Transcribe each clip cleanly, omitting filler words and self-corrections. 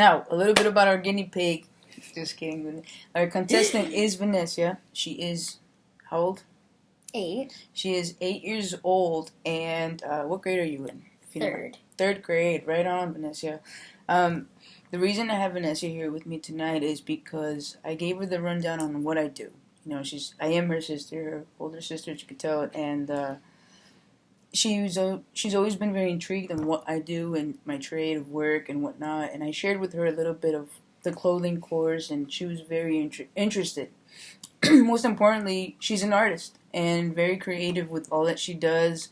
Now, a little bit about our guinea pig. Just kidding. Our contestant is Vanessa. She is how old? 8. She is 8 years old. And what grade are you in? Third. Third grade. Right on, Vanessa. The reason I have Vanessa here with me tonight is because I gave her the rundown on what I do. You know, I am her sister, her older sister, as you could tell, and she's always been very intrigued in what I do and my trade of work and whatnot. And I shared with her a little bit of the clothing course, and she was very interested. Most importantly, she's an artist and very creative with all that she does.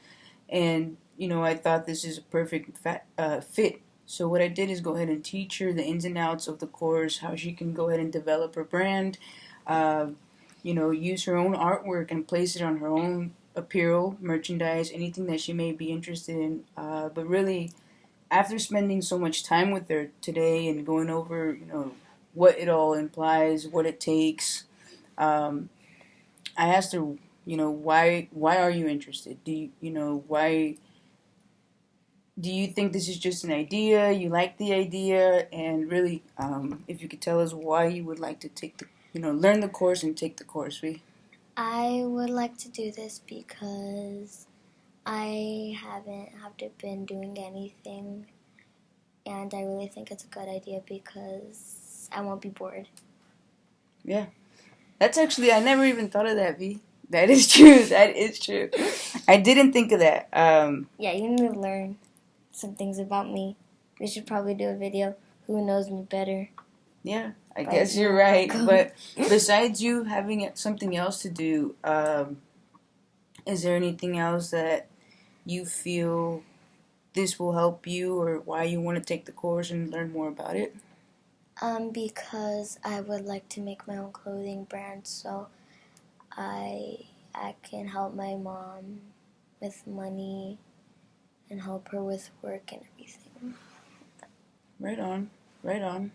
And I thought this is a perfect fit. So what I did is go ahead and teach her the ins and outs of the course, how she can go ahead and develop her brand, use her own artwork and place it on her own apparel, merchandise, anything that she may be interested in. But really, after spending so much time with her today and going over, what it all implies, what it takes, I asked her, why are you interested? Why do you think this is just an idea? You like the idea, and really, if you could tell us why you would like to take learn the course and take the course, I would like to do this because I haven't been doing anything, and I really think it's a good idea because I won't be bored. Yeah, that's actually, I never even thought of that, V. That is true. That is true. I didn't think of that. Yeah, you need to learn some things about me. We should probably do a video. Who knows me better? Yeah, I guess you're right. But besides you having something else to do, is there anything else that you feel this will help you, or why you want to take the course and learn more about it? Because I would like to make my own clothing brand, so I can help my mom with money and help her with work and everything. Right on, right on.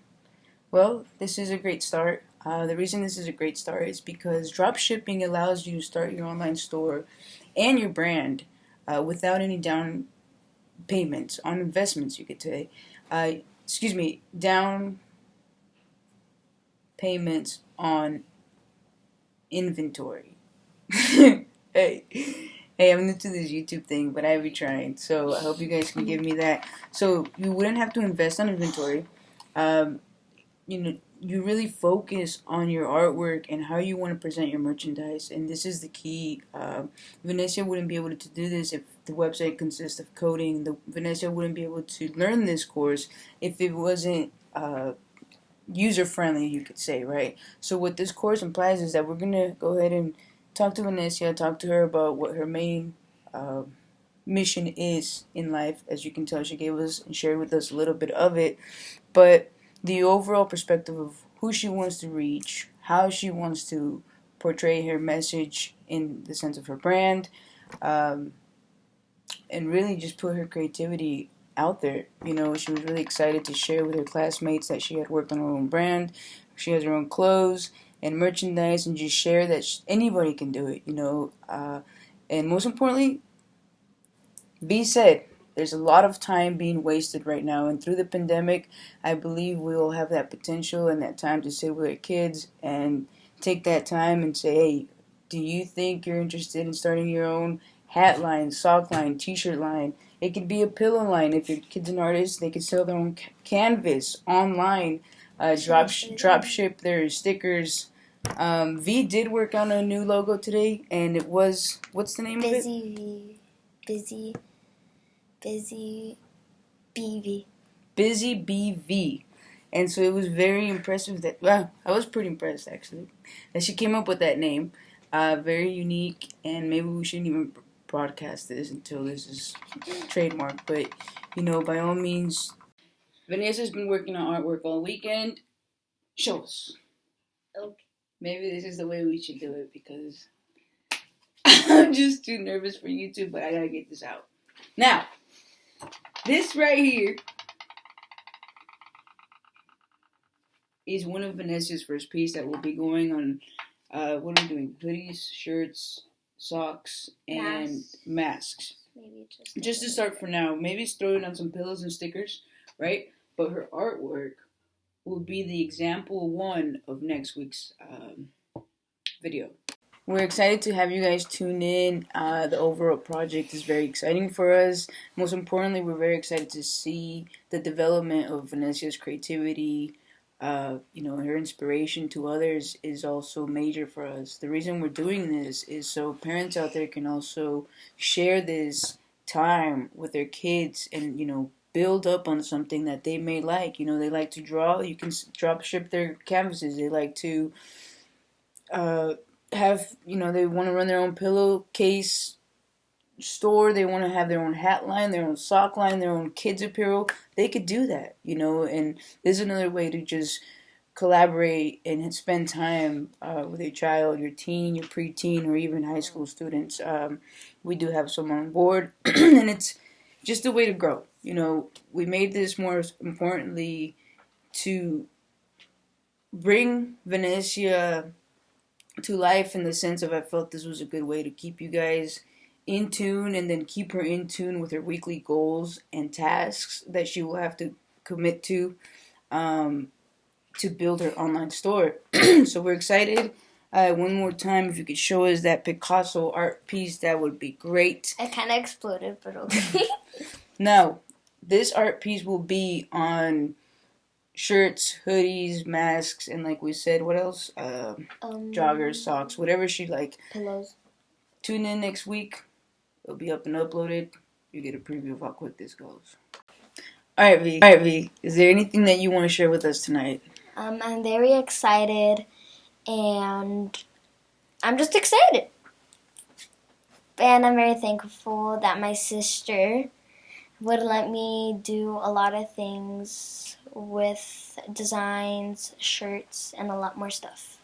Well, this is a great start. The reason this is a great start is because dropshipping allows you to start your online store and your brand without any down payments on investments, you could say. Down payments on inventory. Hey, I'm new to this YouTube thing, but I be trying. So I hope you guys can give me that. So you wouldn't have to invest on inventory. You really focus on your artwork and how you want to present your merchandise, and this is the key. Vanessa wouldn't be able to do this if the website consists of coding. Vanessa wouldn't be able to learn this course if it wasn't user-friendly, you could say, right? So what this course implies is that we're going to go ahead and talk to Vanessa, talk to her about what her main mission is in life. As you can tell, she gave us and shared with us a little bit of it, but the overall perspective of who she wants to reach, how she wants to portray her message in the sense of her brand, and really just put her creativity out there. She was really excited to share with her classmates that she had worked on her own brand, she has her own clothes and merchandise, and just share that anybody can do it, and most importantly, be said, there's a lot of time being wasted right now, and through the pandemic, I believe we will have that potential and that time to sit with our kids and take that time and say, hey, do you think you're interested in starting your own hat line, sock line, t-shirt line? It could be a pillow line. If your kid's an artist, they could sell their own canvas online, drop ship their stickers. V did work on a new logo today, and it was, what's the name of it? Busy BV. Busy BV. And so it was very impressive I was pretty impressed actually that she came up with that name. Very unique, and maybe we shouldn't even broadcast this until this is trademarked. But, by all means, Vanessa's been working on artwork all weekend. Show us. Okay. Maybe this is the way we should do it because I'm just too nervous for YouTube, but I gotta get this out. Now, this right here is one of Vanessa's first piece that will be going on, what are we doing? Hoodies, shirts, socks, and masks. Maybe just to start for now. Maybe throw it on some pillows and stickers, right? But her artwork will be the example one of next week's video. We're excited to have you guys tune in. The overall project is very exciting for us. Most importantly, we're very excited to see the development of Vanessa's creativity. Her inspiration to others is also major for us. The reason we're doing this is so parents out there can also share this time with their kids and, build up on something that they may like. They like to draw. You can drop ship their canvases. They like to uh, they want to run their own pillowcase store. They want to have their own hat line, their own sock line, their own kids apparel. They could do that, and there's another way to just collaborate and spend time with your child, your teen, your preteen, or even high school students. We do have some on board, and it's just a way to grow. We made this more importantly to bring Venetia to life in the sense of I felt this was a good way to keep you guys in tune and then keep her in tune with her weekly goals and tasks that she will have to commit to build her online store. So we're excited. One more time, if you could show us that Picasso art piece, that would be great. It kind of exploded, but okay. Now, this art piece will be on shirts, hoodies, masks, and like we said, what else? Joggers, socks, whatever she like. Pillows. Tune in next week. It'll be up and uploaded. You get a preview of how quick this goes. All right, V. Is there anything that you want to share with us tonight? I'm very excited, and I'm just excited. And I'm very thankful that my sister would let me do a lot of things with designs, shirts, and a lot more stuff.